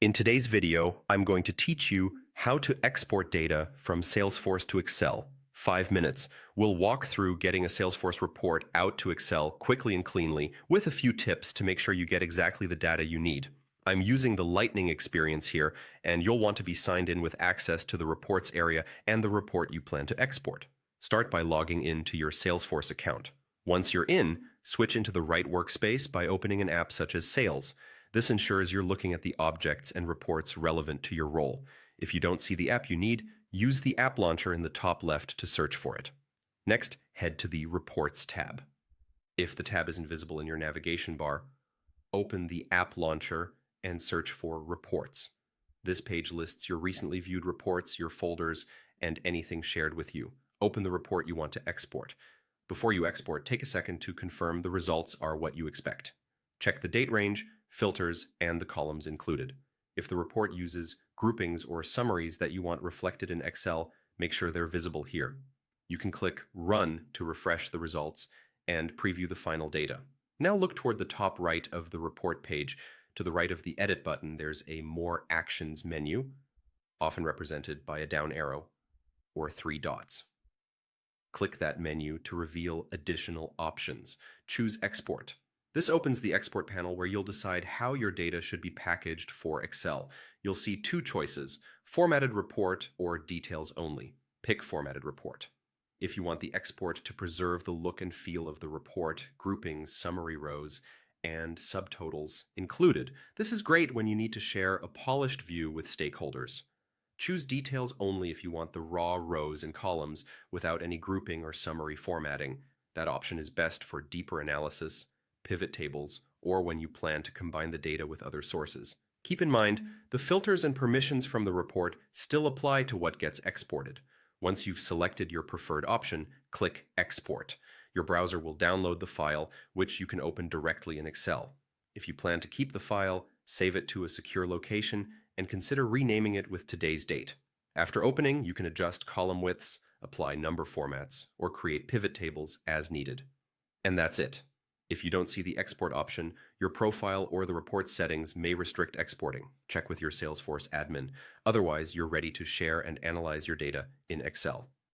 In today's video, I'm going to teach you how to export data from Salesforce to Excel. 5 minutes. We'll walk through getting a Salesforce report out to Excel quickly and cleanly with a few tips to make sure you get exactly the data you need. I'm using the Lightning experience here, and you'll want to be signed in with access to the reports area and the report you plan to export. Start by logging into your Salesforce account. Once you're in, switch into the right workspace by opening an app such as Sales. This ensures you're looking at the objects and reports relevant to your role. If you don't see the app you need, use the app launcher in the top left to search for it. Next, head to the Reports tab. If the tab isn't visible in your navigation bar, open the app launcher and search for Reports. This page lists your recently viewed reports, your folders, and anything shared with you. Open the report you want to export. Before you export, take a second to confirm the results are what you expect. Check the date range, filters, and the columns included. If the report uses groupings or summaries that you want reflected in Excel, make sure they're visible here. You can click Run to refresh the results and preview the final data. Now look toward the top right of the report page. To the right of the Edit button, there's a More Actions menu, often represented by a down arrow or 3 dots. Click that menu to reveal additional options. Choose Export. This opens the export panel where you'll decide how your data should be packaged for Excel. You'll see 2 choices, Formatted Report or Details Only. Pick Formatted Report. If you want the export to preserve the look and feel of the report, groupings, summary rows, and subtotals included. This is great when you need to share a polished view with stakeholders. Choose Details Only if you want the raw rows and columns without any grouping or summary formatting. That option is best for deeper analysis, pivot tables, or when you plan to combine the data with other sources. Keep in mind, the filters and permissions from the report still apply to what gets exported. Once you've selected your preferred option, click Export. Your browser will download the file, which you can open directly in Excel. If you plan to keep the file, save it to a secure location, and consider renaming it with today's date. After opening, you can adjust column widths, apply number formats, or create pivot tables as needed. And that's it. If you don't see the export option, your profile or the report settings may restrict exporting. Check with your Salesforce admin. Otherwise, you're ready to share and analyze your data in Excel.